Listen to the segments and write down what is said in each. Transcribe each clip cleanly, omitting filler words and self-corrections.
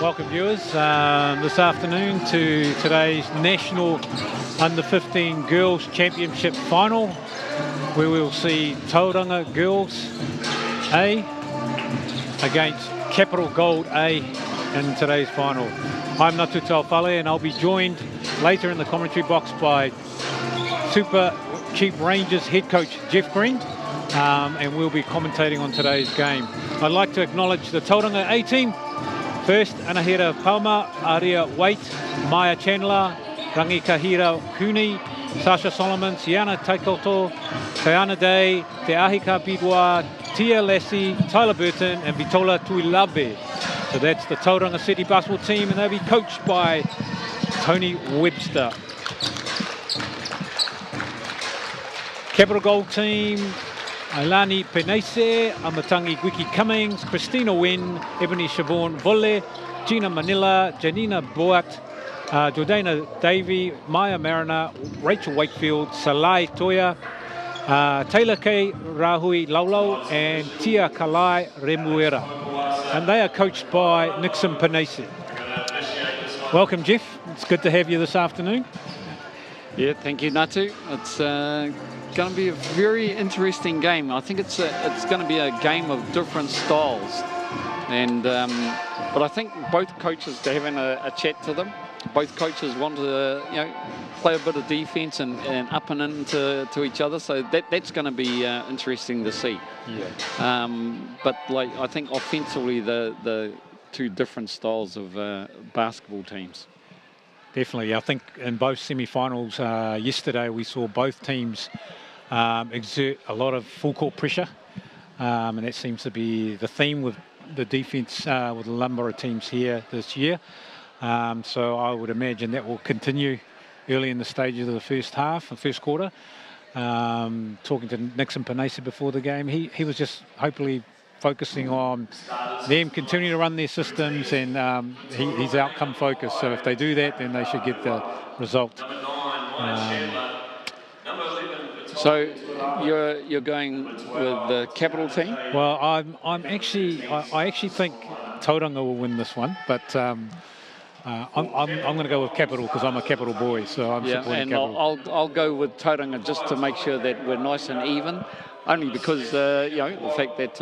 Welcome viewers this afternoon to today's National Under-15 Girls Championship Final, where we'll see Tauranga Girls A against Capital Gold A in today's final. I'm Natu Taufale, and I'll be joined later in the commentary box by Super Chief Rangers head coach Jeff Green, and we'll be commentating on today's game. I'd like to acknowledge the Tauranga A team. First, Anahira Palma, Aria Waite, Maya Chandler, Rangi Kahira Kuni, Sasha Solomon, Siana Taikoto, Tayana Day, Te Ahika Bidwa, Tia Lassie, Tyler Burton, and Vitola Tuilave. So that's the Tauranga City basketball team, and they'll be coached by Tony Webster. Capital Gold team, Ailani Penese, Amatangi Gwiki Cummings, Christina Wynn, Ebony Siobhan Volle, Gina Manila, Janina Boat, Jordana Davey, Maya Mariner, Rachel Wakefield, Salai Toya, Taylor K. Rahui Laulau, and Tia Kalai Remuera. And they are coached by Nixon Penese. Welcome, Jeff. It's good to have you this afternoon. Yeah, thank you, Natu. It's going to be a very interesting game. I think it's going to be a game of different styles, and but I think both coaches are having a chat to them. Both coaches want to play a bit of defense and up and into each other. So that's going to be interesting to see. Yeah. But I think offensively the two different styles of basketball teams. Definitely. I think in both semi-finals yesterday we saw both teams exert a lot of full-court pressure, and that seems to be the theme with the defence with a number of teams here this year. So I would imagine that will continue early in the stages of the first half, the first quarter. Talking to Nixon Penese before the game, he was just hopefully focusing on them continuing to run their systems, and he's outcome focused. So if they do that, then they should get the result. So you're going with the Capital team? Well, I actually think Tauranga will win this one, but I'm going to go with Capital because I'm a Capital boy, so I'm supporting Capital. I'll go with Tauranga just to make sure that we're nice and even. Only because the fact that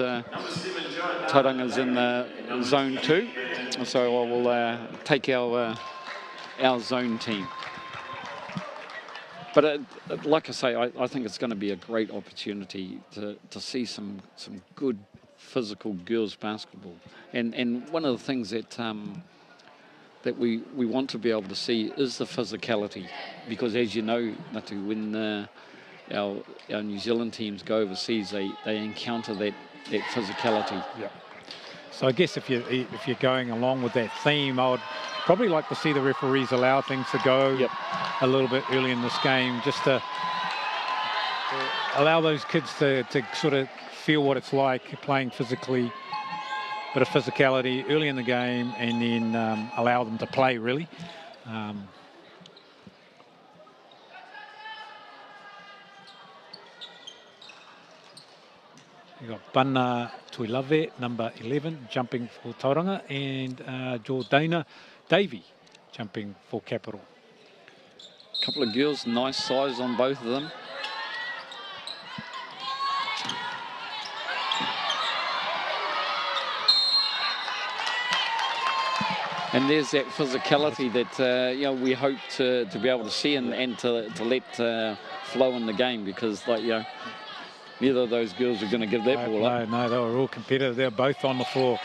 Tauranga's in the zone 2, so I will take our zone team. But like I say, I think it's going to be a great opportunity to see some good physical girls basketball. And one of the things that we want to be able to see is the physicality, because as you know, Natu, when our New Zealand teams go overseas, they encounter that physicality. Yeah. So I guess if you're going along with that theme, I would probably like to see the referees allow things to go a little bit early in this game, just to allow those kids to sort of feel what it's like playing physically, bit of physicality early in the game, and then allow them to play really. You've got Banna Tuilave, number 11, jumping for Tauranga, and Jordana Davey jumping for Capital. Couple of girls, nice size on both of them. And there's that physicality that we hope to be able to see and to let flow in the game, because neither of those girls are going to give that ball up. No, they were all competitive. They're both on the floor.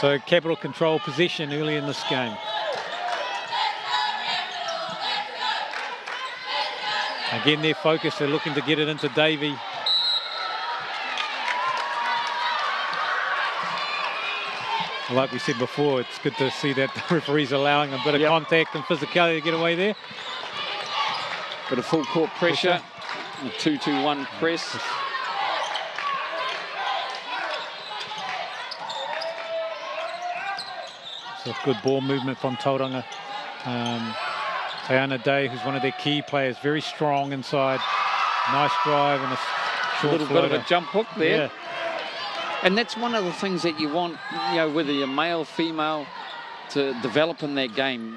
So Capital control possession early in this game. Again, their focus, they're looking to get it into Davey. Like we said before, it's good to see that the referee's allowing a bit of contact and physicality to get away there. Bit of full court pressure. A 2-2-1 press. So good ball movement from Tauranga. Tayana Day, who's one of their key players, very strong inside. Nice drive and a short little bit of a jump hook there. Yeah. And that's one of the things that you want, whether you're male, female, to develop in that game,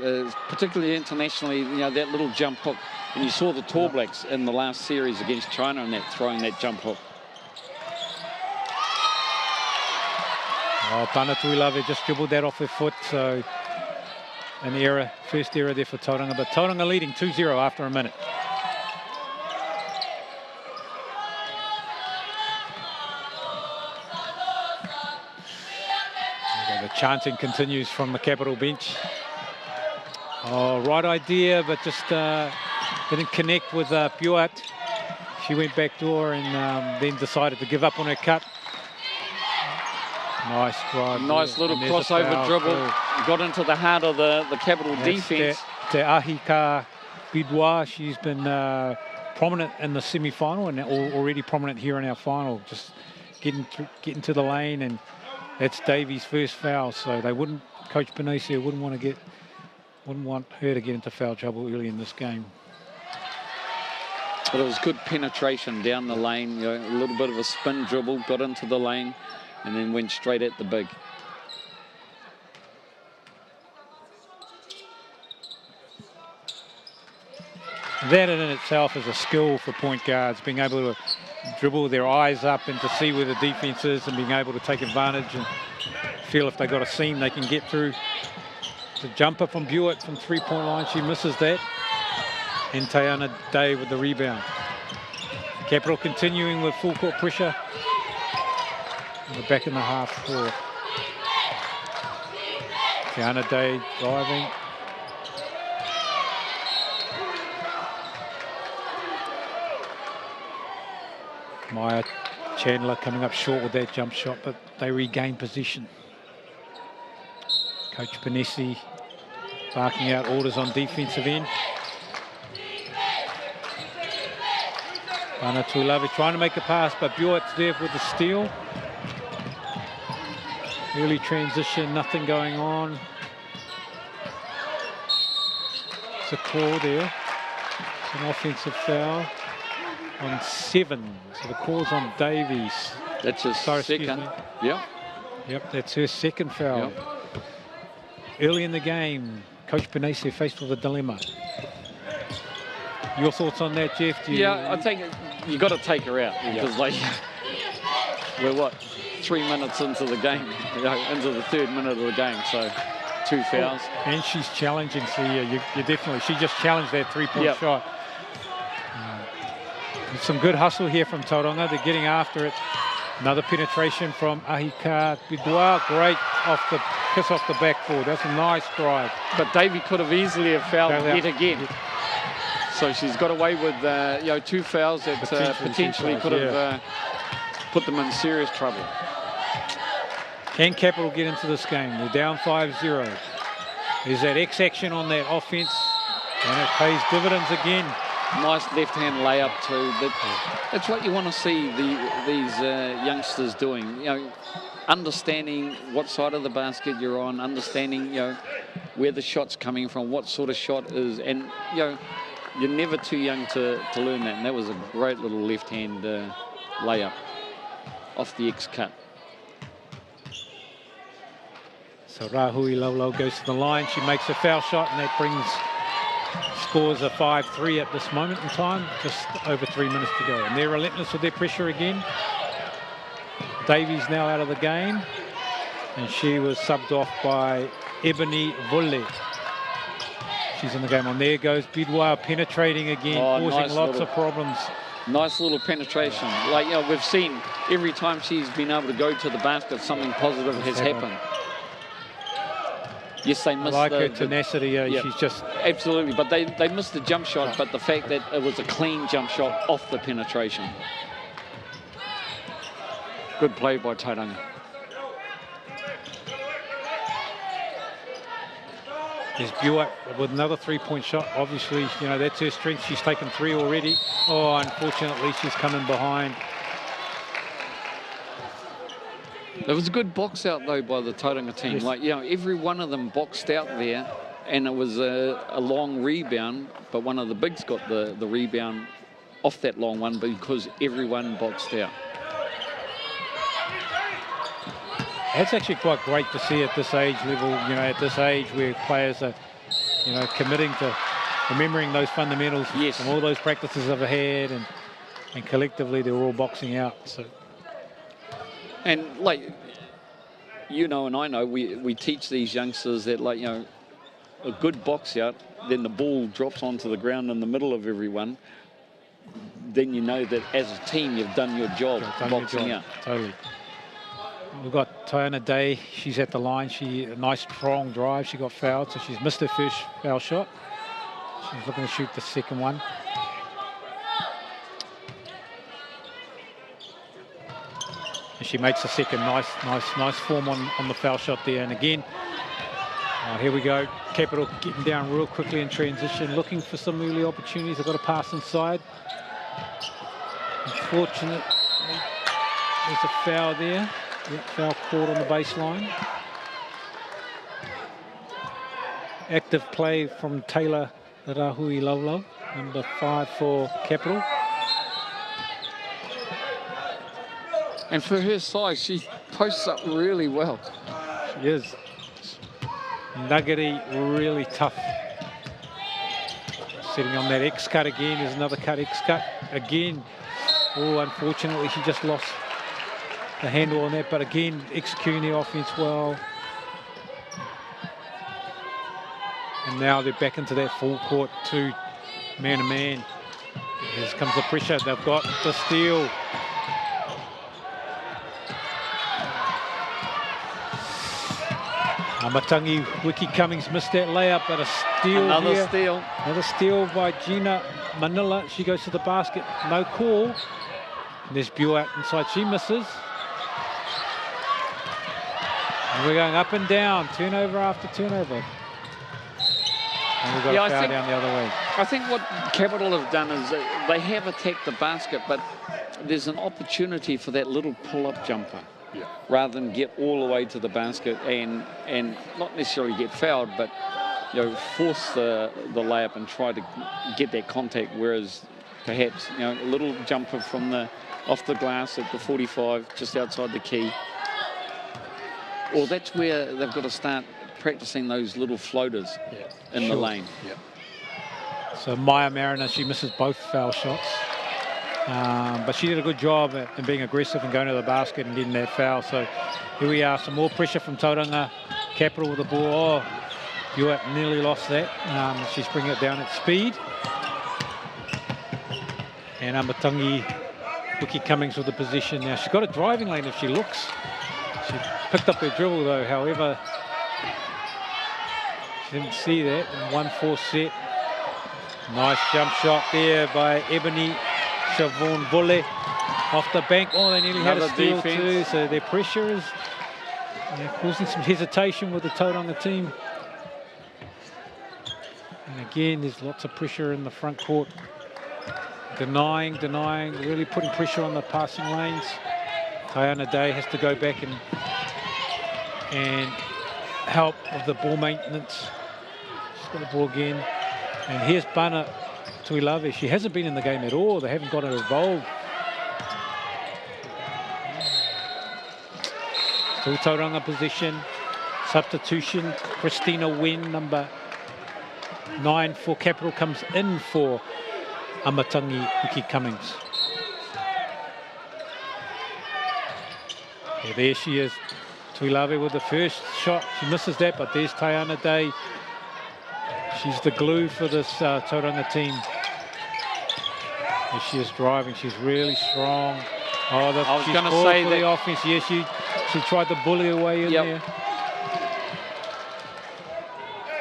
particularly internationally, you know, that little jump hook. And you saw the Tall Blacks in the last series against China and that throwing that jump hook. Oh, Panatuilave just dribbled that off her foot, so an error, first error there for Tauranga, but Tauranga leading 2-0 after a minute. The chanting continues from the Capital bench. Oh, right idea, but just didn't connect with Buat. She went back door and then decided to give up on her cut. Nice drive. Nice little crossover dribble. Got into the heart of the Capital defence. Te Ahika Bidwa, she's been prominent in the semi-final and already prominent here in our final. Just getting to the lane, and that's Davies' first foul. So they wouldn't, Coach Benicio wouldn't want her to get into foul trouble early in this game. But it was good penetration down the lane. You know, a little bit of a spin dribble, got into the lane, and then went straight at the big. That in itself is a skill for point guards, being able to dribble their eyes up and to see where the defense is and being able to take advantage and feel if they got a seam they can get through. The jumper from Buick from three-point line, she misses that. And Tayana Day with the rebound. Capital continuing with full court pressure. We're back in the half court. Tayana Day driving. Maya Chandler coming up short with that jump shot, but they regain position. Coach Panesi barking out orders on defensive end. Panatuilave trying to make a pass, but Buat's there with the steal. Early transition, nothing going on. It's a call there. It's an offensive foul on 7. So the call's on Davies. That's his second. Yep. Yep, that's her second foul. Yep. Early in the game, Coach Benassi faced with a dilemma. Your thoughts on that, Jeff? Yeah, I think you got to take her out because we're what, 3 minutes into the game, into the 3rd minute of the game, so 2 fouls. And she's challenging, so yeah, you definitely, she just challenged that 3-point shot. Some good hustle here from Tauranga. They're getting after it. Another penetration from Ahika Bidwa. Great kiss off the backboard. That's a nice drive. But Davey could have easily have fouled yet again. So she's got away with 2 fouls that potentially could have put them in serious trouble. Can Capital get into this game? They're down 5-0. There's that X action on that offense, and it pays dividends again. Nice left-hand layup too. That's what you want to see these youngsters doing. You know, understanding what side of the basket you're on, understanding where the shot's coming from, what sort of shot is, and you're never too young to learn that. And that was a great little left-hand layup off the X cut. So Rahui Lolo goes to the line. She makes a foul shot, and that brings scores a 5-3 at this moment in time. Just over 3 minutes to go. And they're relentless with their pressure again. Davies now out of the game. And she was subbed off by Ebony Volle. She's in the game. On there goes Bidwa penetrating again, causing lots of problems. Nice little penetration. Like, we've seen every time she's been able to go to the basket, something positive has happened. Yes, they missed her tenacity. She's just... Absolutely, but they missed the jump shot, but the fact that it was a clean jump shot off the penetration. Good play by Tauranga. There's Buick with another 3-point shot. Obviously, that's her strength. She's taken 3 already. Oh, unfortunately, she's coming behind. There was a good box out, though, by the Tauranga team. Yes. Every one of them boxed out there, and it was a long rebound, but one of the bigs got the rebound off that long one because everyone boxed out. It's actually quite great to see at this age level, at this age where players are, committing to remembering those fundamentals from all those practices they've had, and collectively they're all boxing out. So. And like, and I know, we teach these youngsters that, like, a good box out, then the ball drops onto the ground in the middle of everyone, then you know that as a team you've done your job boxing out. Totally. We've got Tauranga Day. She's at the line. A nice strong drive. She got fouled, so she's missed her first foul shot. She's looking to shoot the second one. And she makes the second. Nice form on the foul shot there. And again, here we go. Capital getting down real quickly in transition, looking for some early opportunities. They've got to pass inside. Unfortunately, there's a foul there. Foul caught on the baseline. Active play from Taylor Rahui Laulau, number 5 for Capital. And for her size, she posts up really well. She is. Nuggery, really tough. Sitting on that X cut again. There's another cut, X cut again. Oh, unfortunately, she just lost the handle on that. But again, executing the offense well. And now they're back into that full court 2 man-to-man. Here comes the pressure. They've got the steal. Amatangi, Wiki Cummings missed that layup, but a steal. Another steal. Another steal by Gina Manila. She goes to the basket. No call. And there's Buell out inside. She misses. And we're going up and down. Turnover after turnover. And we've got a foul down the other way. I think what Capital have done is they have attacked the basket, but there's an opportunity for that little pull-up jumper. Yeah. Rather than get all the way to the basket and not necessarily get fouled, but force the layup and try to get that contact. Whereas perhaps a little jumper from off the glass at the 45, just outside the key. Or that's where they've got to start practicing those little floaters in the lane. Yeah. So Maya Mariner, she misses both foul shots. But she did a good job at being aggressive and going to the basket and getting that foul. So here we are, some more pressure from Tauranga. Capital with the ball. Oh, Hewitt nearly lost that. She's bringing it down at speed. And Amatangi, Wiki Cummings with the position. Now she's got a driving lane if she looks. She picked up her dribble though, however. She didn't see that. 1-4 set. Nice jump shot there by Ebony Chavon Volley off the bank. Oh, they nearly had a steal too. So their pressure is causing some hesitation with the Tauranga team. And again, there's lots of pressure in the front court. Denying, really putting pressure on the passing lanes. Tauranga Day has to go back and help with the ball maintenance. She's got the ball again. And here's Bana Tuilave. She hasn't been in the game at all. They haven't got her involved. Still Tauranga position. Substitution. Christina Wen, number 9 for Capital, comes in for Amatangi Wiki Cummings. Yeah, there she is. Tuilave with the first shot. She misses that, but there's Tauranga Day. She's the glue for this Tauranga team. As she is driving, she's really strong. Oh, she's called for the offense. Yes, she tried to bully her way in there.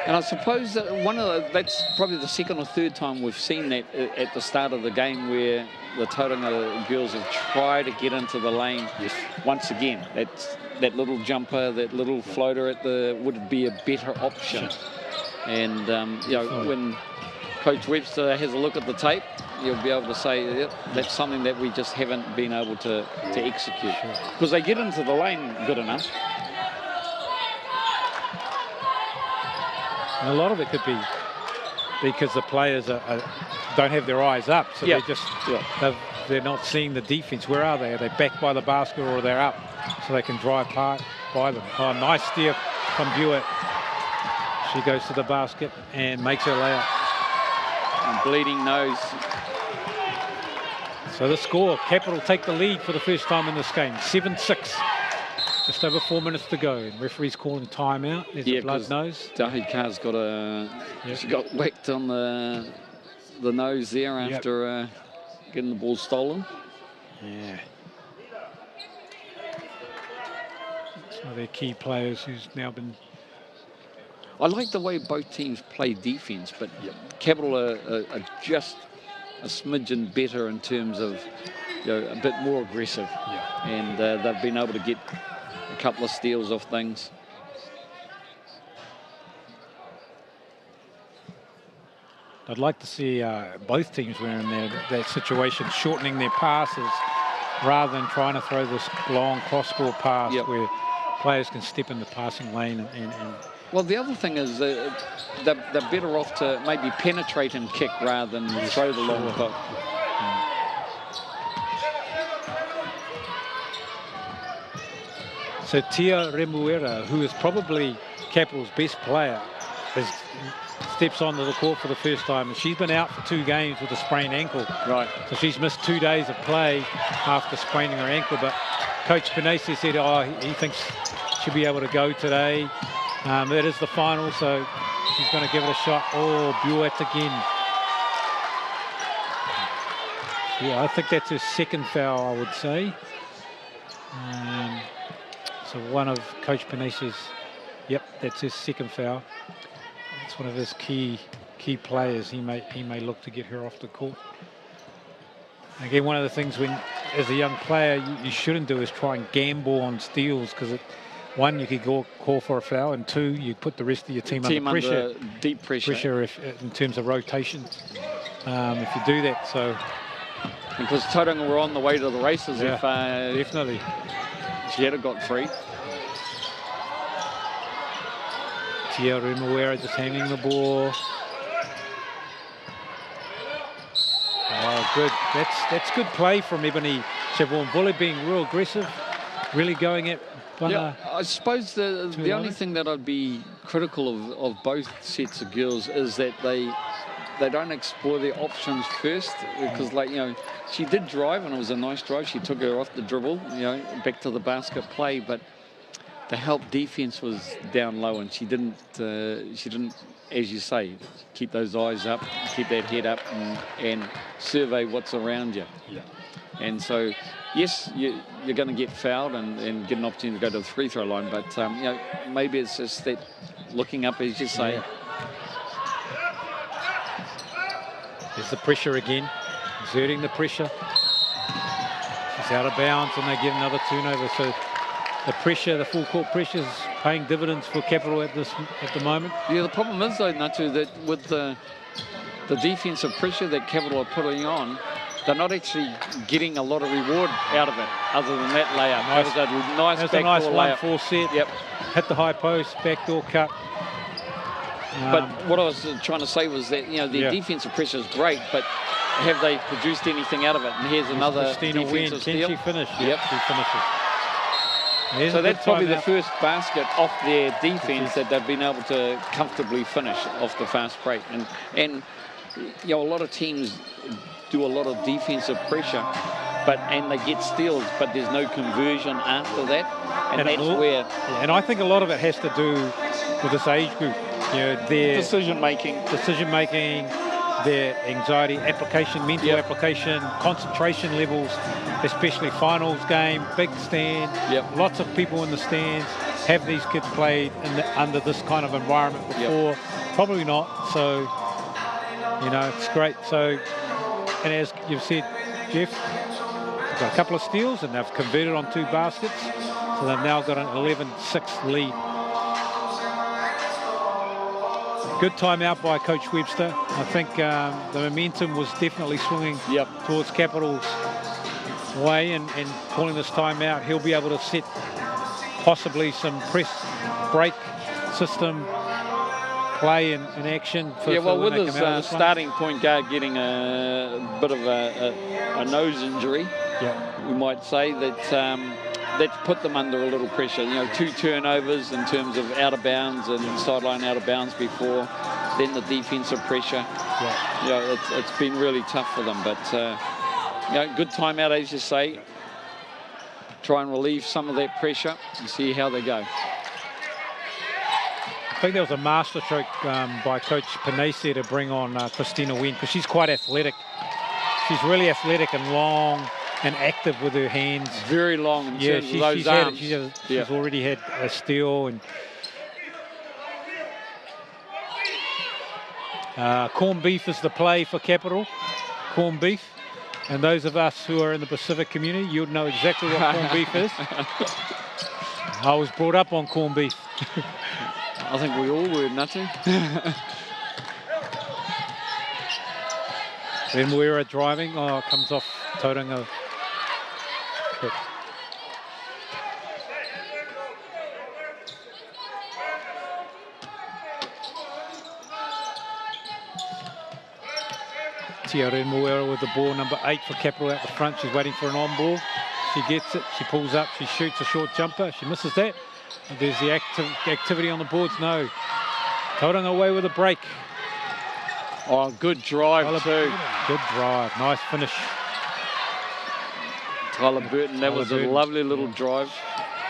And I suppose that that's probably the second or third time we've seen that at the start of the game, where the Tauranga girls have tried to get into the lane. Yes. Once again, that little jumper, that little floater would be a better option. And when Coach Webster has a look at the tape, you'll be able to say that's something that we just haven't been able to execute. Because they get into the lane good enough. And a lot of it could be because the players don't have their eyes up, so they're not seeing the defense. Where are they? Are they back by the basket, or they're up so they can drive by them. Oh, nice steer from Buett. She goes to the basket and makes her layup. And bleeding nose. So the score, Capital take the lead for the first time in this game, 7-6. Just over 4 minutes to go. And referee's calling timeout. There's a blood nose. Dahi Carr's got she got whacked on the nose there after getting the ball stolen. Yeah. It's one of their key players who's now been... I like the way both teams play defence, but Capital are just a smidgen better in terms of, a bit more aggressive. Yeah. And they've been able to get a couple of steals off things. I'd like to see both teams were in that situation, shortening their passes rather than trying to throw this long cross-court pass where players can step in the passing lane. Well, the other thing is they're better off to maybe penetrate and kick rather than throw the long hook. So Tia Remuera, who is probably Capital's best player, steps onto the court for the first time, and she's been out for 2 games with a sprained ankle. Right. So she's missed 2 days of play after spraining her ankle, but Coach Penese said, he thinks she'll be able to go today. That is the final, so she's going to give it a shot. Oh, Buett again. Yeah, I think that's her second foul, I would say. So one of Coach Penese's, that's his second foul. It's one of his key players. He may look to get her off the court. Again, one of the things as a young player, you shouldn't do is try and gamble on steals, because one, you could call for a foul, and 2, you put the rest of your team under pressure. Deep pressure. In terms of rotation, if you do that. So because Tauranga were on the way to the races. Yeah, definitely. She had got free. Tia Remuera just handing the ball. Oh, good. That's good play from Ebony Chavon-Bulle, being real aggressive, really going at Bana. Yeah, I suppose the only thing that I'd be critical of both sets of girls is that they don't explore their options first, because she did drive, and it was a nice drive. She took her off the dribble, back to the basket play, but the help defense was down low, and she didn't, as you say, keep those eyes up, keep that head up, and survey what's around you. Yeah. And so, yes, you're going to get fouled and get an opportunity to go to the free throw line, but maybe it's just that looking up, as you say. There's the pressure again, exerting the pressure. She's out of bounds, and they get another turnover. So the pressure, the full court pressure, is paying dividends for Capital at the moment. Yeah, the problem is though, Natu, that with the defensive pressure that Capital are putting on, they're not actually getting a lot of reward out of it, other than that layup. That was a nice layup. 1-4 set. Yep. Hit the high post, backdoor cut. But what I was trying to say was that their defensive pressure is great, but have they produced anything out of it? And here's another defensive steal. Can she finish? Yep, she finishes. So that's probably the first basket off their defense that they've been able to comfortably finish off the fast break. And a lot of teams do a lot of defensive pressure, and they get steals, but there's no conversion after that, and that's where. Yeah, and I think a lot of it has to do with this age group. Their decision making, their anxiety application, mental application, concentration levels, especially finals game, big stand, lots of people in the stands. Have these kids played under this kind of environment before? Probably not. So, it's great. So, and as you've said, Jeff, they've got a couple of steals and they've converted on 2 baskets. So they've now got an 11-6 lead. Good timeout by Coach Webster. I think the momentum was definitely swinging towards Capital's way, and calling this timeout, he'll be able to set possibly some press break system play in action. With his starting point guard getting a bit of a nose injury, we might say that that's put them under a little pressure. You know, 2 turnovers in terms of out of bounds and sideline out of bounds before, then the defensive pressure. Yeah. You know, it's been really tough for them. But, you know, good timeout, as you say. Try and relieve some of that pressure and see how they go. I think there was a masterstroke by Coach Panese to bring on Christina Wynn, because she's quite athletic. She's really athletic and long and active with her hands. Very long in terms of those arms. She's already had a steal. And corned beef is the play for Capital. Corned beef. And those of us who are in the Pacific community, you'd know exactly what corned beef is. I was brought up on corned beef. I think we all were, Natu. Then we're driving. Oh, it comes off Tauranga. Tia Remuera with the ball, number 8 for Capital out the front. She's waiting for an on ball. She gets it. She pulls up. She shoots a short jumper. She misses that. There's the activity on the boards. No. Tauranga away with a break. Oh, good drive too. Good drive. Nice finish. Tyler Burton, that was a lovely little drive.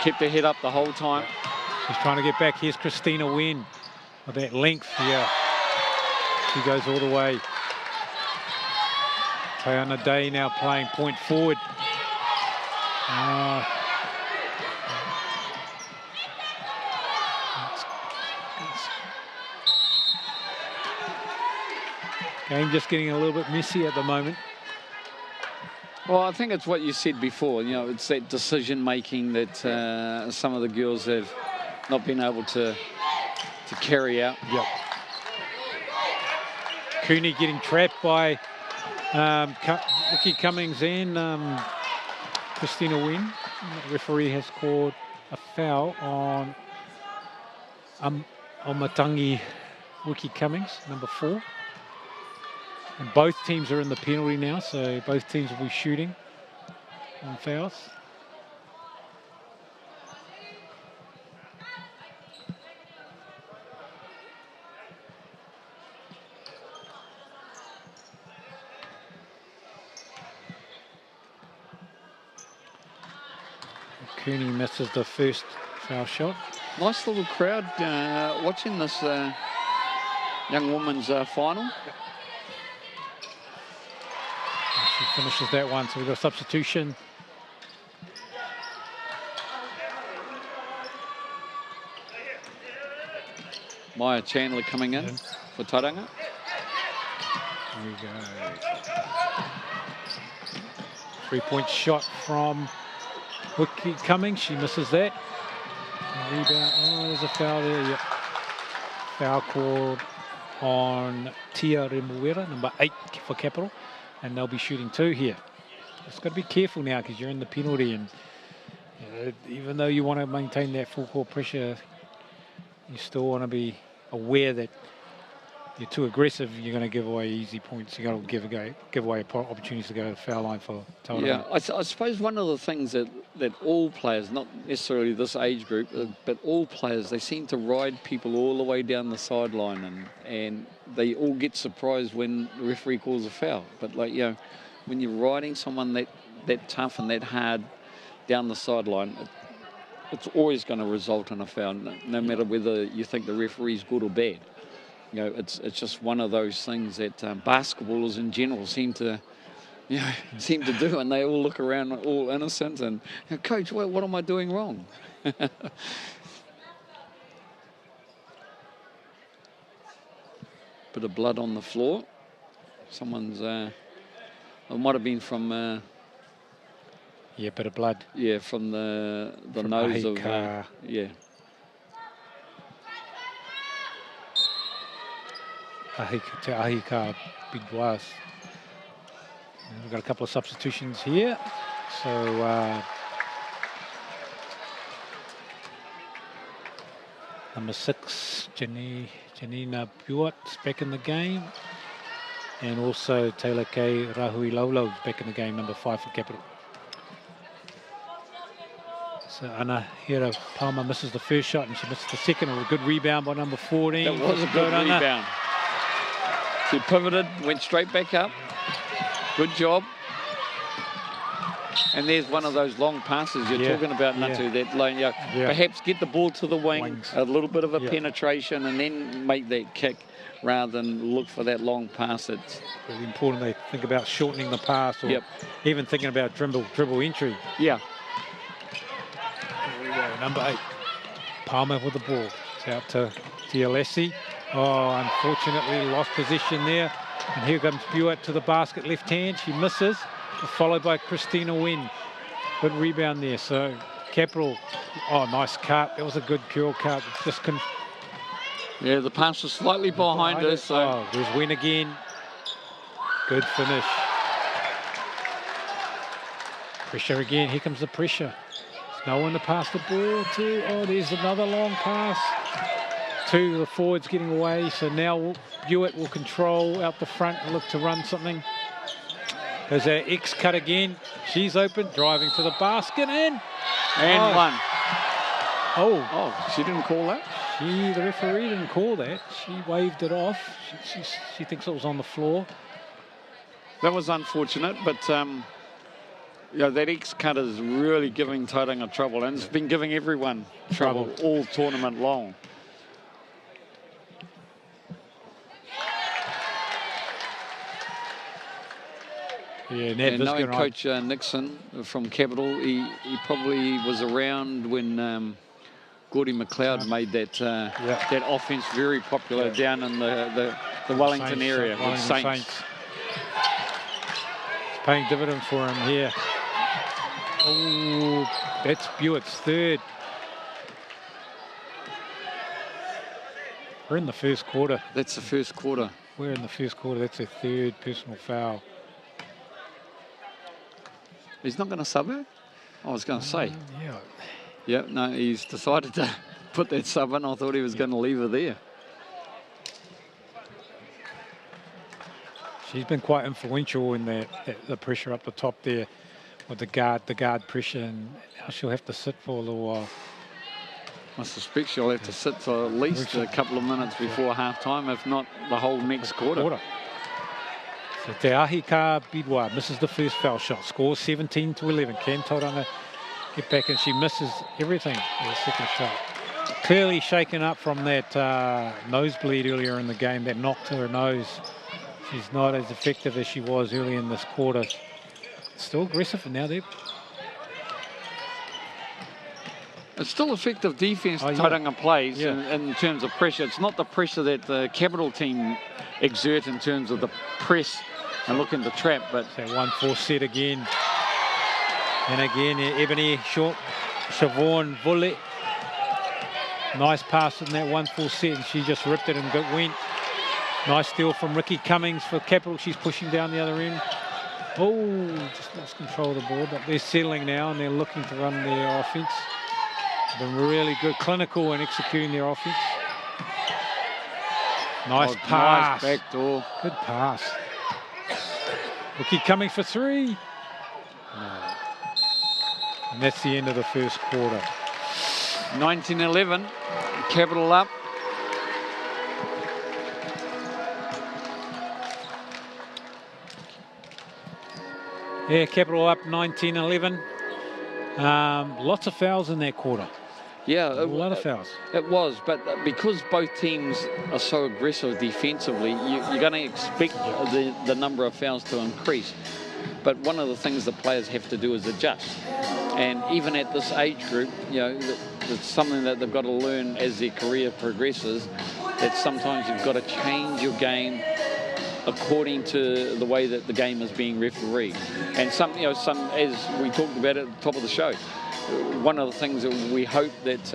Kept her head up the whole time. She's trying to get back. Here's Christina Wynn with that length. Yeah. She goes all the way. Tayana Day now playing point forward. Game just getting a little bit messy at the moment. Well, I think it's what you said before. You know, it's that decision making that some of the girls have not been able to carry out. Yep. Cooney getting trapped by Vicky Cummings and Christina Wynn. The referee has scored a foul on Matangi Wiki Cummings, number 4. And both teams are in the penalty now, so both teams will be shooting on fouls. Cooney misses the first foul shot. Nice little crowd watching this young woman's final. She finishes that one, so we've got a substitution. Maya Chandler coming in for Tauranga. There we go. 3-point shot from Wiki Cummings. She misses that. Rebound. Oh, there's a foul there. Yep. Foul called on Tia Remuera, number 8 for Capital. And they'll be shooting 2 here. Just got to be careful now because you're in the penalty, and even though you want to maintain that full court pressure, you still want to be aware that you're too aggressive, you're going to give away easy points. You've got to give away opportunities to go to the foul line for Tauranga. Yeah, I suppose one of the things that all players, not necessarily this age group, but all players, they seem to ride people all the way down the sideline, and they all get surprised when the referee calls a foul. But, like, you know, when you're riding someone that tough and that hard down the sideline, it's always going to result in a foul, no matter whether you think the referee's good or bad. You know, it's just one of those things that basketballers in general seem to do, and they all look around all innocent and, Coach, what am I doing wrong? Bit of blood on the floor. Someone's, it might have been from... yeah, bit of blood. Yeah, from the nose Ahika. Of... yeah. Ahika Bidwas. We've got a couple of substitutions here. So number 6, Janina Buat's back in the game. And also Taylor K. Rahui Laulau back in the game, number 5 for Capital. So Anna here, Palmer misses the first shot and she misses the second. It was a good rebound by number 14. That was a good rebound. She pivoted, went straight back up. Good job. And there's one of those long passes you're talking about, Natu, that lane. Perhaps get the ball to the wings, a little bit of a penetration, and then make that kick rather than look for that long pass. It's really important they think about shortening the pass or even thinking about dribble entry. Yeah. There we go, number 8. Palmer with the ball. It's out to Alessi. Oh, unfortunately lost position there. And here comes Buett to the basket, left hand. She misses, followed by Christina Wynn. Good rebound there. So Capital, nice cut. That was a good curl cut. Just yeah, the pass was slightly behind her. So there's Wynn again. Good finish. Pressure again. Here comes the pressure. There's no one to pass the ball to. Oh, there's another long pass. Two of the forwards getting away. So now Buett will control out the front and look to run something. There's our X cut again. She's open, driving to the basket and one. Oh, she didn't call that? The referee didn't call that. She waved it off. She thinks it was on the floor. That was unfortunate, but that X cut is really giving Tauranga trouble, and it's been giving everyone trouble all tournament long. Yeah, and knowing Coach Nixon from Capital, he probably was around when Gordy McLeod made that offense very popular down in the Wellington area with Saints. It's paying dividend for him here. Oh, that's Buett's third. We're in the first quarter. That's the first quarter. We're in the first quarter. That's a third personal foul. He's not going to sub her? I was going to say. Yeah, no, he's decided to put that sub in. I thought he was going to leave her there. She's been quite influential in the pressure up the top there with the guard pressure, and now she'll have to sit for a little while. I suspect she'll have to sit for at least a couple of minutes before half-time, if not the whole next quarter. So Te Ahi Ka Bidwa misses the first foul shot. Scores 17-11. Can Tauranga get back? And she misses everything in the second shot. Clearly shaken up from that nosebleed earlier in the game that knocked her nose. She's not as effective as she was early in this quarter. Still aggressive, and now they're... It's still effective defence Tauranga plays in terms of pressure. It's not the pressure that the Capital team exert in terms of the press and looking to trap, but that 1-4 set again. And again, Ebony Siobhan Vulle. Nice pass in that 1-4 set, and she just ripped it and went. Nice steal from Ricky Cummings for Capital. She's pushing down the other end. Oh, just lost control of the ball, but they're settling now and they're looking to run their offense. Been really good, clinical in executing their offense. Nice pass. Nice back door. Good pass. Ricky Cummings for 3. No. And that's the end of the first quarter. 19-11. Capital up. Yeah, Capital up 19-11. Lots of fouls in that quarter. Yeah, a lot of fouls. It was, but because both teams are so aggressive defensively, you're going to expect the number of fouls to increase. But one of the things the players have to do is adjust. And even at this age group, it's something that they've got to learn as their career progresses, that sometimes you've got to change your game according to the way that the game is being refereed. And some, as we talked about at the top of the show, one of the things that we hope that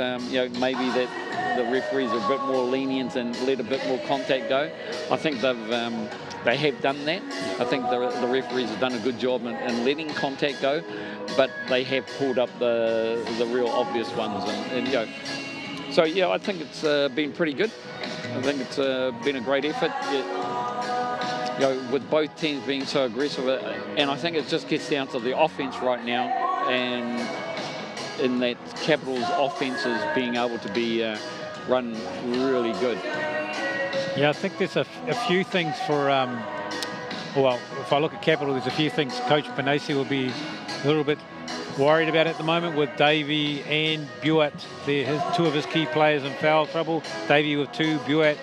maybe that the referees are a bit more lenient and let a bit more contact go. I think they have done that. I think the referees have done a good job in letting contact go, but they have pulled up the real obvious ones. So I think it's been pretty good. I think it's been a great effort. With both teams being so aggressive, and I think it just gets down to the offense right now, and in that Capital's offences being able to be run really good. Yeah, I think there's a few things for, well, if I look at Capital, there's a few things Coach Panesi will be a little bit worried about at the moment with Davey and Buett. Two of his key players in foul trouble. Davey with 2, Buett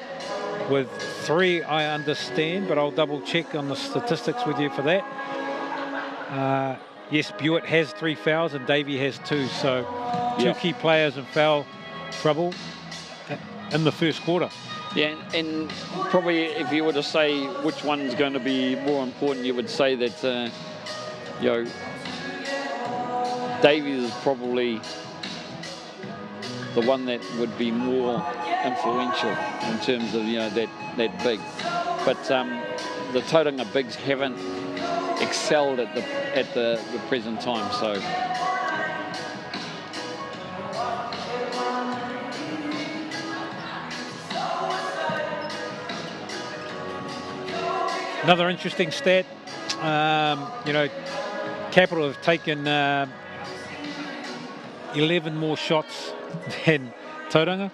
with 3, I understand, but I'll double check on the statistics with you for that. Yes, Buett has 3 fouls and Davey has 2, so 2 key players in foul trouble in the first quarter. Yeah, and probably if you were to say which one's going to be more important, you would say that, you know, Davies is probably the one that would be more influential in terms of, you know, that big. But the Tauranga bigs haven't excelled at the present time, so. Another interesting stat, you know, Capital have taken 11 more shots than Tauranga.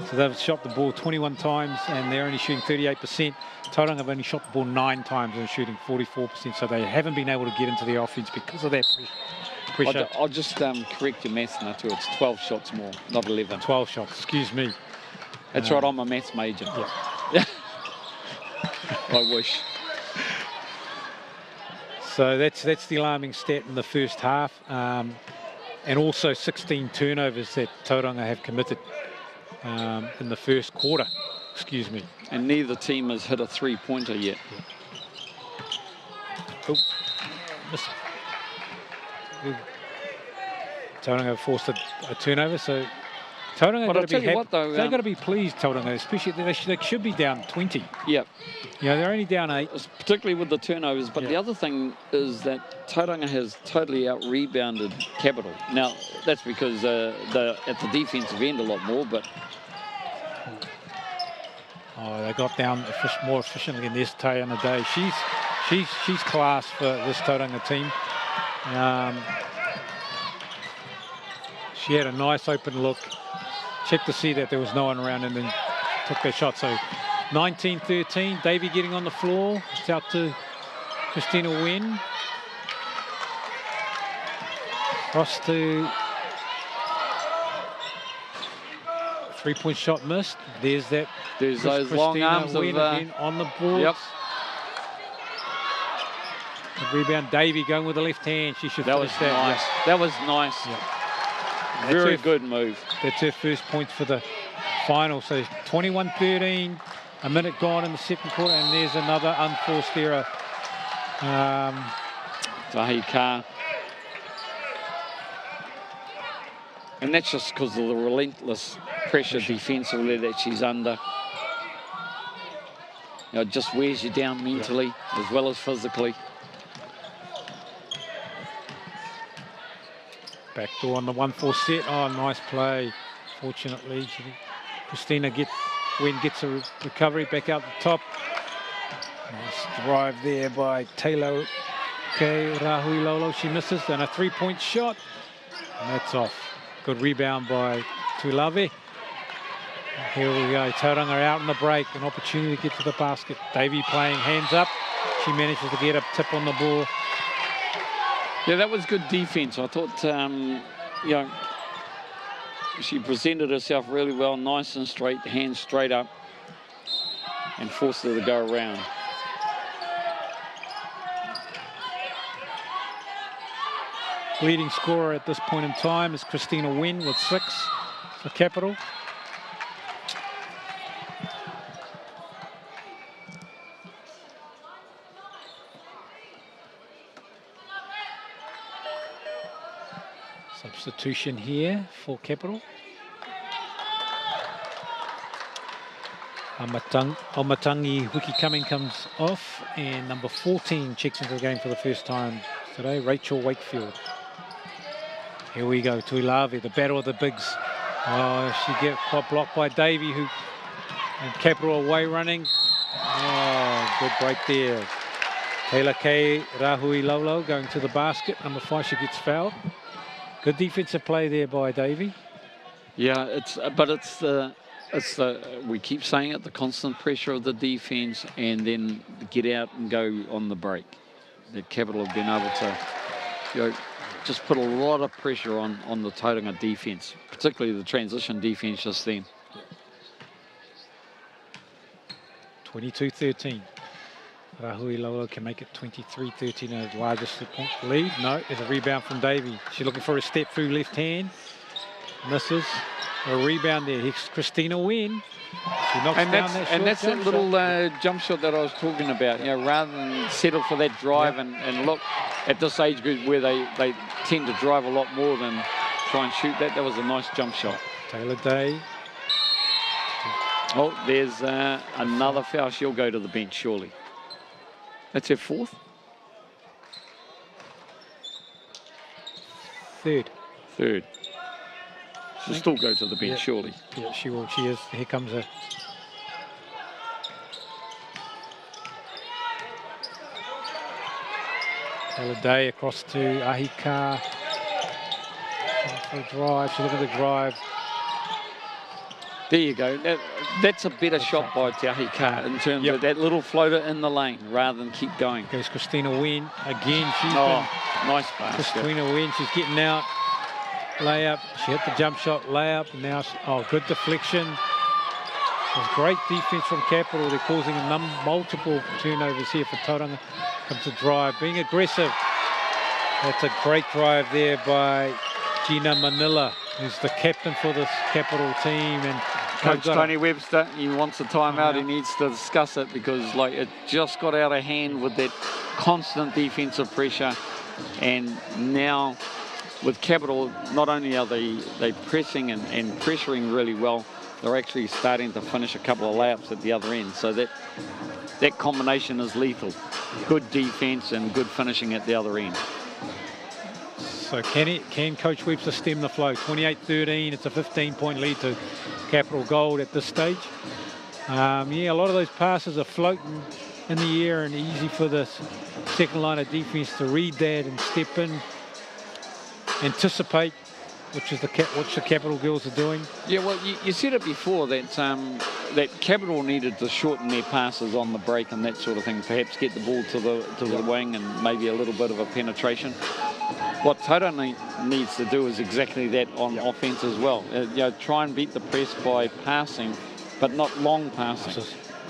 So they've shot the ball 21 times and they're only shooting 38%. Tauranga have only shot the ball 9 times and shooting 44%. So they haven't been able to get into the offense because of that pressure. I'll just correct your maths, Natu. It's 12 shots more, not 11. 12 shots, excuse me. That's right, I'm a maths major. Yeah. I wish. So that's the alarming stat in the first half. And also 16 turnovers that Tauranga have committed in the first quarter. Excuse me. And neither team has hit a 3-pointer yet. Oh, Tauranga have forced a turnover, so Tauranga got to be happy. They've got to be pleased, Tauranga, especially they should be down 20. Yep. You know, they're only down 8. Particularly with the turnovers, but the other thing is that Tauranga has totally out-rebounded Capital. Now, that's because they're at the defensive end a lot more, but... Oh, they got down more efficiently in this Tay on the day. She's class for this Tauranga team. She had a nice open look. Checked to see that there was no one around and then took their shot. So 19-13, Davey getting on the floor. It's out to Christina Nguyen. Cross to 3-point shot missed. There's those Christina long arms Nguyen again on the board. Yep. The rebound, Davey going with the left hand. She should finish that. Nice. Yeah. That was nice. Yeah. Very good move. That's her first points for the final. So 21-13, a minute gone in the second quarter, and there's another unforced error. Tahi Ka. And that's just because of the relentless pressure defensively that she's under. You know, it just wears you down mentally as well as physically. Backdoor on the 1-4 set. Oh, nice play. Fortunately, Christina Nguyen gets a recovery back out the top. Nice drive there by Taylor Rahui Lolo. She misses, and a 3-point shot. And that's off. Good rebound by Tuilave. Here we go. Tauranga out in the break. An opportunity to get to the basket. Davey playing hands up. She manages to get a tip on the ball. Yeah, that was good defense. I thought, you know, she presented herself really well, nice and straight, hands straight up, and forced her to go around. Leading scorer at this point in time is Christina Nguyen with 6 for Capital. Substitution here for Capital. Omatangi Wiki Cumming comes off, and number 14 checks into the game for the first time today, Rachel Wakefield. Here we go, Tuilave, the battle of the bigs. Oh, she got blocked by Davey, and Capital away running. Oh, good break there. Taylor K. Rahui Lolo going to the basket. Number 5, she gets fouled. Good defensive play there by Davey. Yeah, it's we keep saying it, the constant pressure of the defence, and then get out and go on the break. That Capital have been able to, just put a lot of pressure on the Tauranga defence, particularly the transition defence just then. 22-13. Rahui Lolo can make it 23-13 in his largest lead. No, there's a rebound from Davey. She's looking for a step through left hand. Misses. A rebound there. Here's Christina Wynn. She knocks down that short and that's that little jump shot that I was talking about. Rather than settle for that drive and look at this age group where they tend to drive a lot more than try and shoot that. That was a nice jump shot. Taylor Day. Oh, there's another foul. She'll go to the bench, surely. That's her fourth? Third. She'll still go to the bench, surely. Yeah, she will. She is. Here comes her. Taylor Day across to Ahika. For a drive. She's looking at the drive. There you go. That's a better shot by Te Ahika in terms of that little floater in the lane rather than keep going. Goes Christina Wynn. Again, she's nice pass. Christina Wynn, she's getting out. Layup. She hit the jump shot. Layup. Now, good deflection. There's great defense from Capital. They're causing multiple turnovers here for Tauranga. Comes to drive. Being aggressive. That's a great drive there by Gina Manila, who's the captain for this Capital team. And Coach Tony Webster, he wants a timeout. He needs to discuss it because it just got out of hand with that constant defensive pressure. And now with Capital, not only are they pressing and pressuring really well, they're actually starting to finish a couple of layups at the other end. So that combination is lethal. Good defense and good finishing at the other end. So can Coach Webster stem the flow? 28-13, it's a 15-point lead to Capital Gold at this stage. A lot of those passes are floating in the air and easy for the second line of defense to read that and step in, anticipate, which the Capital girls are doing. Yeah, well, you said it before that that Capital needed to shorten their passes on the break and that sort of thing, perhaps get the ball to the wing and maybe a little bit of a penetration. What Tauranga needs to do is exactly that on offense as well. Try and beat the press by passing, but not long passing.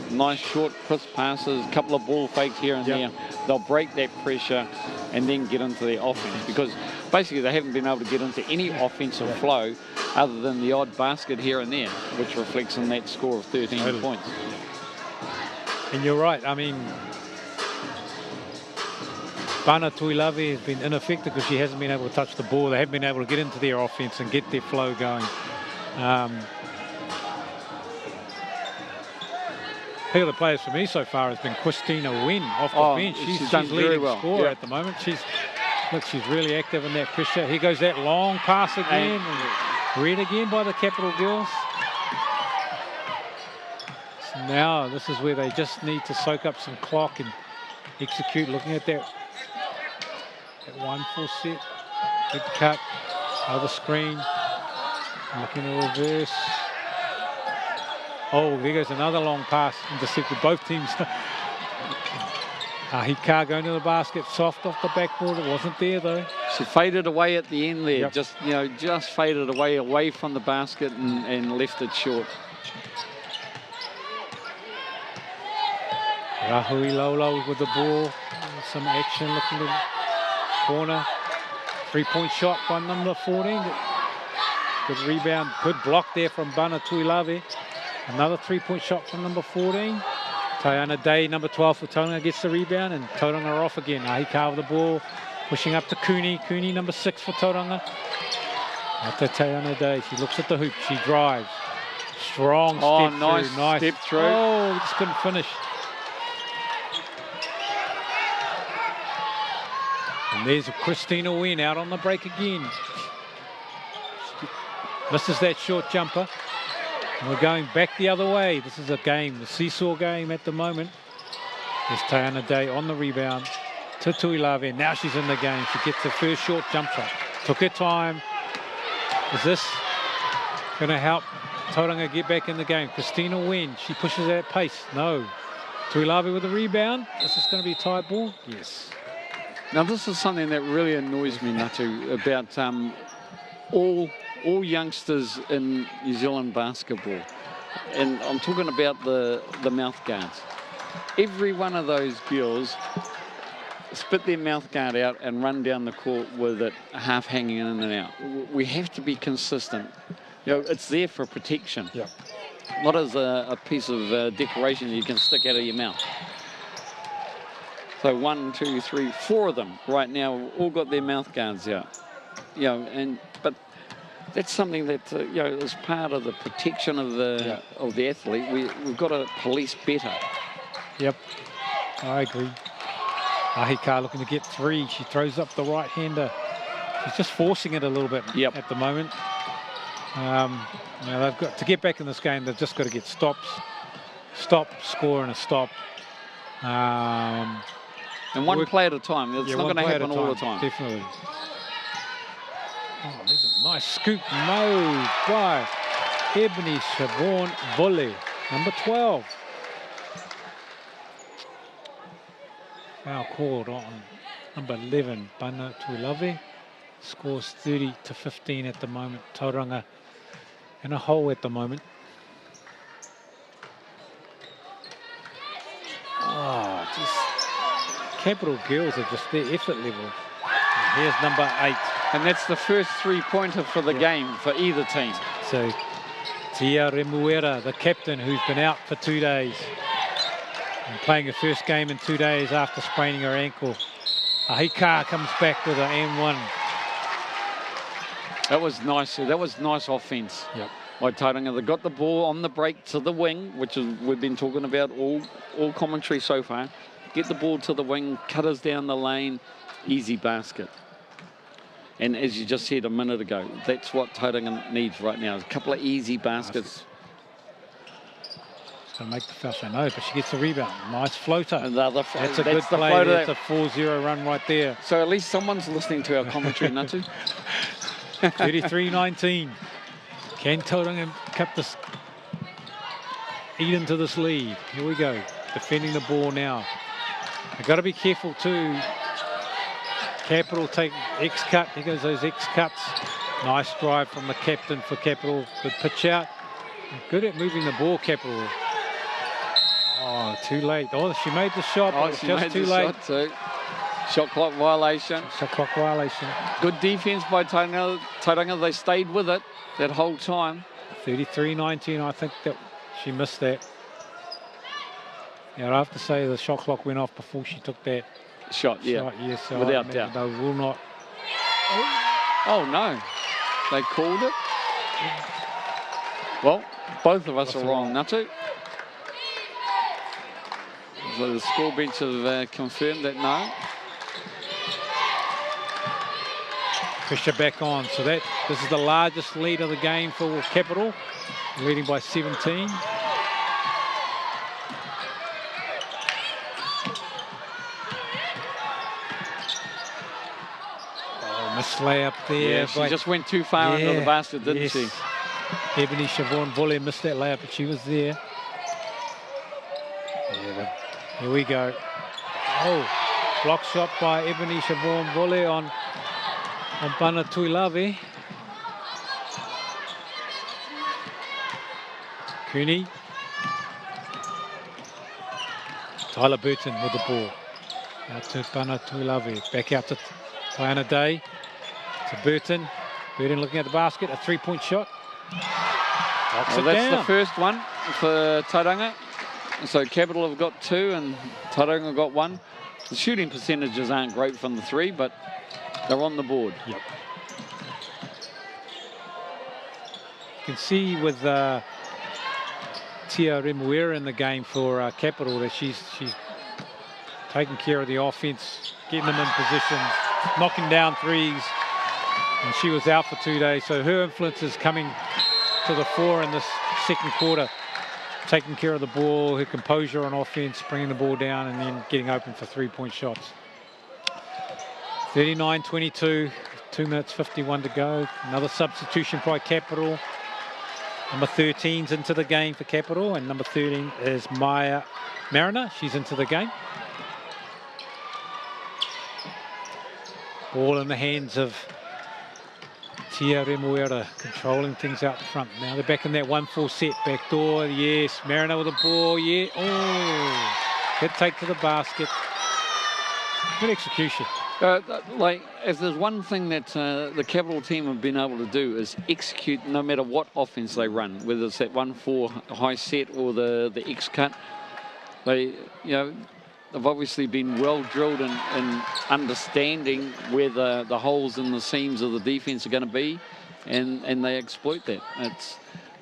Nice short, crisp passes, a couple of ball fakes here and there. They'll break that pressure and then get into their offense, because basically they haven't been able to get into any offensive flow other than the odd basket here and there, which reflects in that score of 13 points. And you're right. I mean, Bana Tuilave has been ineffective because she hasn't been able to touch the ball. They haven't been able to get into their offense and get their flow going. Pick of the players for me so far has been Christina Wynn off the bench. She's leading scorer at the moment. She's really active in that pressure. Here goes that long pass again. And read again by the Capital girls. So now this is where they just need to soak up some clock and execute. Looking at that 1-4 set. Big cut. Other screen. Looking at reverse. Oh, there goes another long pass. Intercepted both teams. Hika going to the basket. Soft off the backboard. It wasn't there though. She faded away at the end there. Just faded away from the basket and left it short. Rahui Lolo with the ball. Some action looking in the corner. 3-point shot by number 14. Good rebound. Good block there from Bana Tuilave. Another 3-point shot from number 14. Tayana Day, number 12 for Tauranga, gets the rebound, and Tauranga are off again. Ahika with the ball, pushing up to Cooney. Cooney, number 6 for Tauranga. After Tayana Day, she looks at the hoop, she drives. Strong step through. Nice step through. Oh, just couldn't finish. And there's Christina Wynn out on the break again. Misses that short jumper. We're going back the other way. This is a game, the seesaw game at the moment. There's Tayana Day on the rebound to Tuilave. Now she's in the game. She gets the first short jump shot. Took her time. Is this going to help Tauranga get back in the game? Christina Wen, she pushes at pace. No. Tuilave with a rebound. Is this going to be a tight ball? Yes. Now, this is something that really annoys me, Natu, about all youngsters in New Zealand basketball. And I'm talking about the mouth guards. Every one of those girls spit their mouth guard out and run down the court with it half hanging in and out. We have to be consistent. You know, it's there for protection. Yep. Not as a piece of decoration you can stick out of your mouth. So 1, 2, 3, 4 of them right now all got their mouth guards out. You know, but that's something that you know, is part of the protection of the athlete. We've got to police better. Yep, I agree. Ahika looking to get 3. She throws up the right-hander. She's just forcing it a little bit at the moment. You know, they've got to get back in this game. They've just got to get stops, score, and a stop. And one play at a time. It's not going to happen all the time. Definitely. Oh, there's a nice scoop mode by Ebony Siobhan Volley, number 12. Foul called on number 11, Bana Tuilave. Scores 30-15 at the moment. Tauranga in a hole at the moment. Oh, just Capital girls are just their effort level. And here's number 8. And that's the first 3-pointer for the game for either team. So Tia Remuera, the captain, who's been out for 2 days and playing her first game in 2 days after spraining her ankle. Ahika comes back with an M1. That was nice. That was nice offense. Yep. By Tauranga. They got the ball on the break to the wing, which is we've been talking about all commentary so far. Get the ball to the wing, cutters down the lane, easy basket. And as you just said a minute ago, that's what Tauranga needs right now. A couple of easy baskets. It's going to make the foul shot. No, but she gets a rebound. Nice floater. Another that's a good play. That's a 4-0 run right there. So at least someone's listening to our commentary, Natu. 33-19. Can Tauranga cut this, eat into this lead? Here we go. Defending the ball now. They've got to be careful too. Capital take X cut. Here goes those X cuts. Nice drive from the captain for Capital. Good pitch out. Good at moving the ball, Capital. Oh, too late. Oh, she made the shot, but it's just too late. Shot too. Shot clock violation. Shot clock violation. Good defense by Tauranga. They stayed with it that whole time. 33-19. I think that she missed that. Yeah, I have to say the shot clock went off before she took that shot. Yeah, yes, so without doubt. They will not. Oh no, they called it. Well, both of us are wrong, Natu. So the score bench have confirmed that no. Pressure back on. So this is the largest lead of the game for Capital, leading by 17. Oh, missed layup there. Yeah, she just went too far into the basket, didn't she? Ebony Siobhan Volley missed that layup, but she was there. Yeah, here we go. Oh, block shot by Ebony Siobhan Volley on Bana Tuilave. Cooney. Tyler Burton with the ball. Out to Bana Tuilave. Back out to Tayana Day. To Burton. Burton looking at the basket. A 3-point shot. Well, that's the first one for Tauranga. So Capital have got 2 and Tauranga got 1. The shooting percentages aren't great from the 3, but they're on the board. Yep. You can see with Tia Remuera in the game for Capital that she's taking care of the offense, getting them in positions, knocking down threes. And she was out for 2 days, so her influence is coming to the fore in this second quarter. Taking care of the ball, her composure on offense, bringing the ball down and then getting open for 3-point shots. 39-22, 2 minutes 51 to go. Another substitution by Capital. Number 13's into the game for Capital, and number 13 is Maya Mariner. She's into the game. Ball in the hands of Tia Remuera, controlling things out the front. Now they're back in that 1-4 set. Back door, yes. Mariner with the ball, yeah. Oh, good take to the basket. Good execution. Like, if there's one thing that the Capital team have been able to do is execute no matter what offense they run, whether it's that 1-4 high set or the X cut. They, they've obviously been well drilled in understanding where the holes and the seams of the defense are going to be, and they exploit that.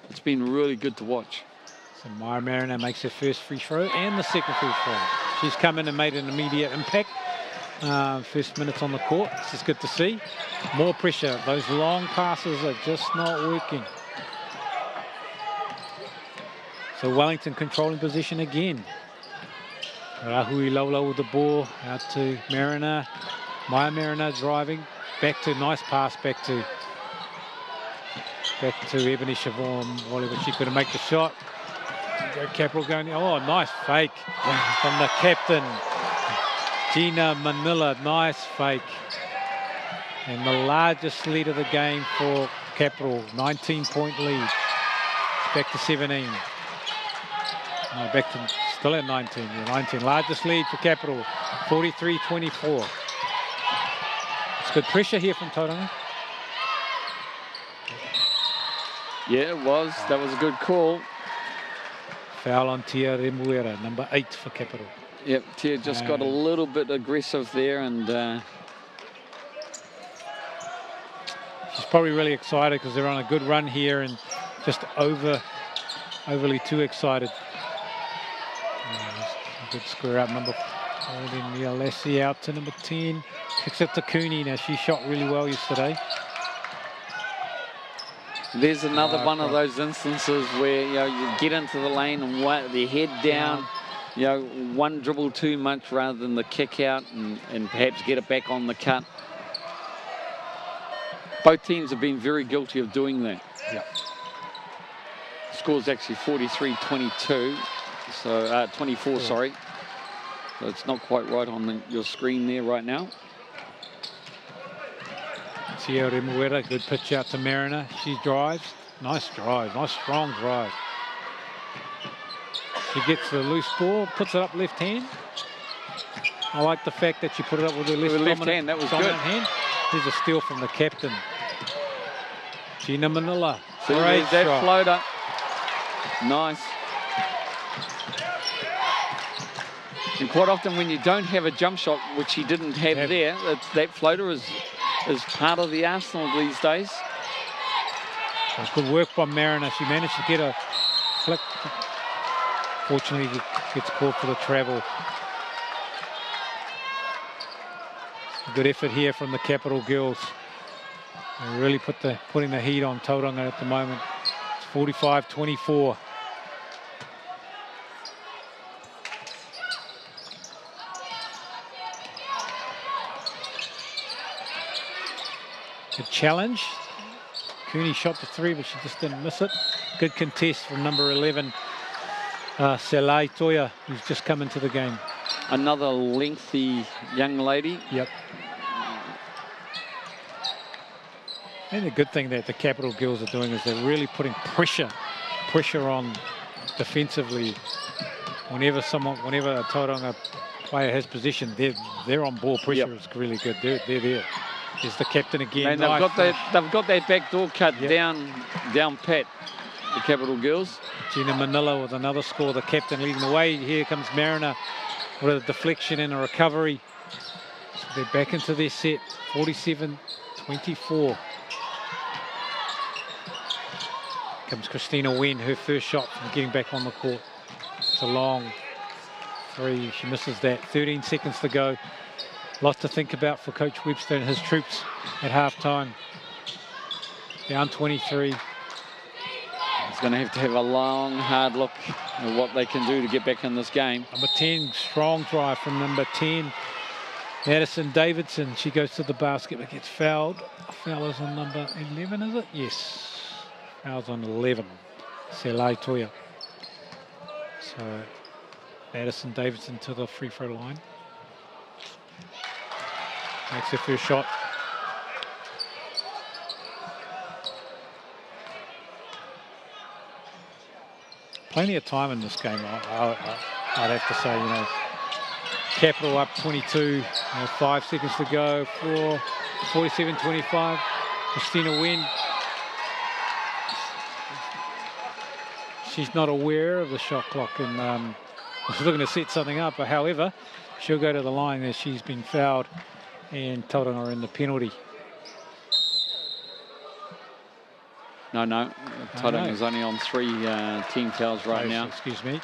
It's been really good to watch. So Maya Mariner makes her first free throw and the second free throw. She's come in and made an immediate impact. First minutes on the court. This is good to see. More pressure. Those long passes are just not working. So Wellington controlling position again. Rahui Lola with the ball out to Mariner. Maya Mariner driving. Back to, nice pass back to Ebony Siobhan. Oliver, she couldn't make the shot. Capital going, oh, nice fake from the captain. Gina Manila, nice fake. And the largest lead of the game for Capital, 19-point lead. It's back to 17. No, back to, still at 19. Yeah, 19, largest lead for Capital, 43-24. It's good pressure here from Tauranga. Yeah, it was. That was a good call. Foul on Tia Remuera, number 8 for Capital. Yep, Tia just got a little bit aggressive there, and she's probably really excited because they're on a good run here and just overly too excited. Good square up, number 14, Nia Lassie out to number 10. Kicks it to Cooney. Now she shot really well yesterday. There's another one of those instances where you get into the lane and their head down. One dribble too much rather than the kick out and perhaps get it back on the cut. Both teams have been very guilty of doing that. Yeah. Score's actually 43-22, so 24, sorry. So it's not quite right on your screen there right now. Tia Remuera, good pitch out to Mariner. She drives. Nice drive, nice strong drive. She gets the loose ball, puts it up left hand. I like the fact that she put it up with her left hand. That was good. Hand. Here's a steal from the captain. Gina Manila. So great that shot. floater. Nice. And quite often when you don't have a jump shot, which he didn't have there, that floater is part of the arsenal these days. Good work by Mariner. She managed to get a flick. Fortunately, he gets caught for the travel. Good effort here from the Capital girls. They really putting the heat on Tauranga at the moment. It's 45-24. Good challenge. Cooney shot the 3, but she just didn't miss it. Good contest from number 11. Selai Toya, who's just come into the game. Another lengthy young lady. Yep. And the good thing that the Capital girls are doing is they're really putting pressure on defensively. Whenever a Tauranga player has possession, they're on ball. Pressure is really good. They're there. There's the captain again. And they've got that back door cut down pat. The Capital girls. Gina Manila with another score. The captain leading the way. Here comes Mariner with a deflection and a recovery. So they're back into their set. 47-24. Comes Christina Wen, her first shot from getting back on the court. It's a long 3. She misses that. 13 seconds to go. Lots to think about for Coach Webster and his troops at halftime. Down 23. He's going to have a long, hard look at what they can do to get back in this game. Number 10, strong drive from number 10. Addison Davidson, she goes to the basket but gets fouled. Foul is on number 11, is it? Yes. Foul's on 11. Selai Toya. So Addison Davidson to the free throw line. Makes her first shot. Plenty of time in this game, I'd have to say, you know. Capital up 22, 5 seconds to go for 47-25. Christina Wen. She's not aware of the shot clock and she's looking to set something up, but however, she'll go to the line as she's been fouled and Tauranga are in the penalty. No. Tauranga is only on 3 team fouls right now. Excuse me.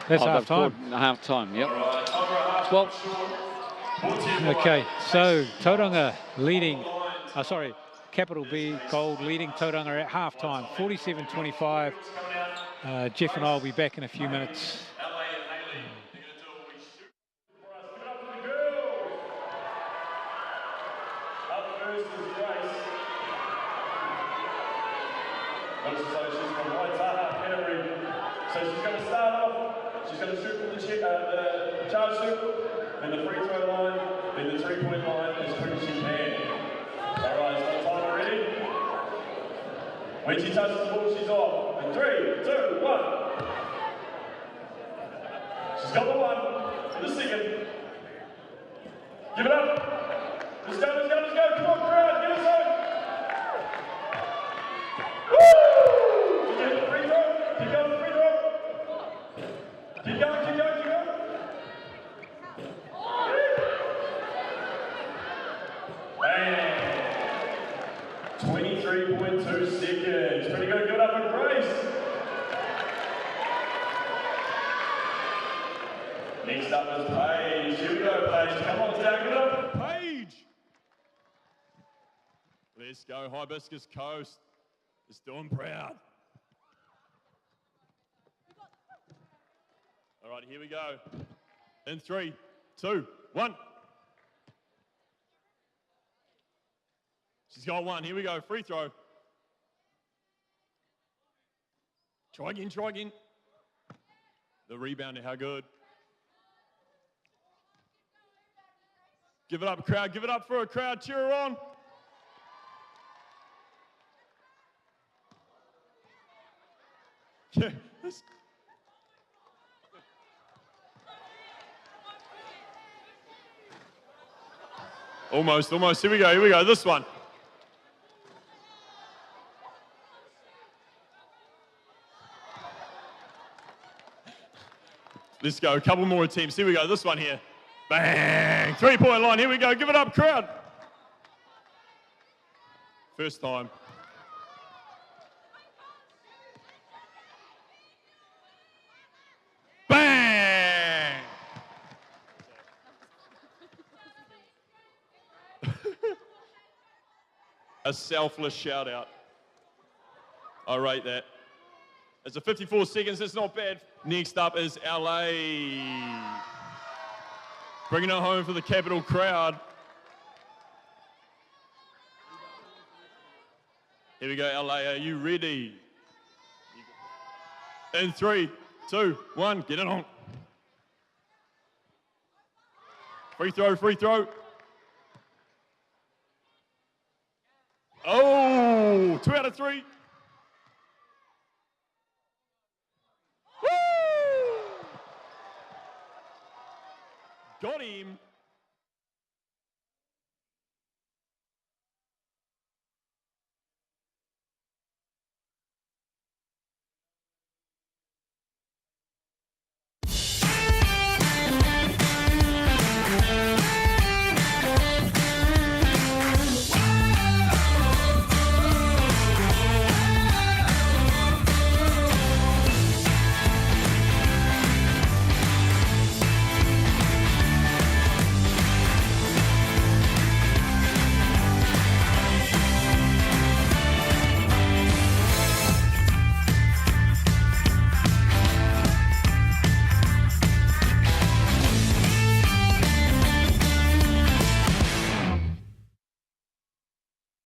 That's half time. Half time, yep. Well, okay, so Tauranga leading, Capital B Gold leading Tauranga at half time, 47-25. Jeff and I will be back in a few minutes. So she's going to start off, she's going to shoot from the charge shoot, then the free throw line, then the 3-point line as quick as she can. Alright, so time ready? When she touches the ball, she's off. And 3, 2, 1. She's got the one, and the second. Give it up. Let's go. Come on, crowd, give us some. Woo! Did you hit the free throw? Keep going, the free throw. Keep going. Bang! 23.2 seconds. Pretty good. Give it up for Grace. Next up is Paige. Here we go, Paige. Come on, Zach. Give it up for Paige. Let's go, Hibiscus Coast. It's doing proud. All right, here we go. In 3, 2, 1. She's got one. Here we go. Free throw. Try again. The rebounder, how good. Give it up, crowd. Give it up for a crowd. Cheer her on. Yeah. Almost. Here we go. This one. Let's go. A couple more teams. Here we go. This one here. Bang! 3-point line. Here we go. Give it up, crowd. First time. Bang! A selfless shout out. I rate that. It's a 54 seconds. That's not bad. Next up is LA. Bringing it home for the Capital crowd. Here we go, LA. Are you ready? In 3, 2, 1. Get it on. Free throw. Oh, 2 out of 3. Woo! Got him.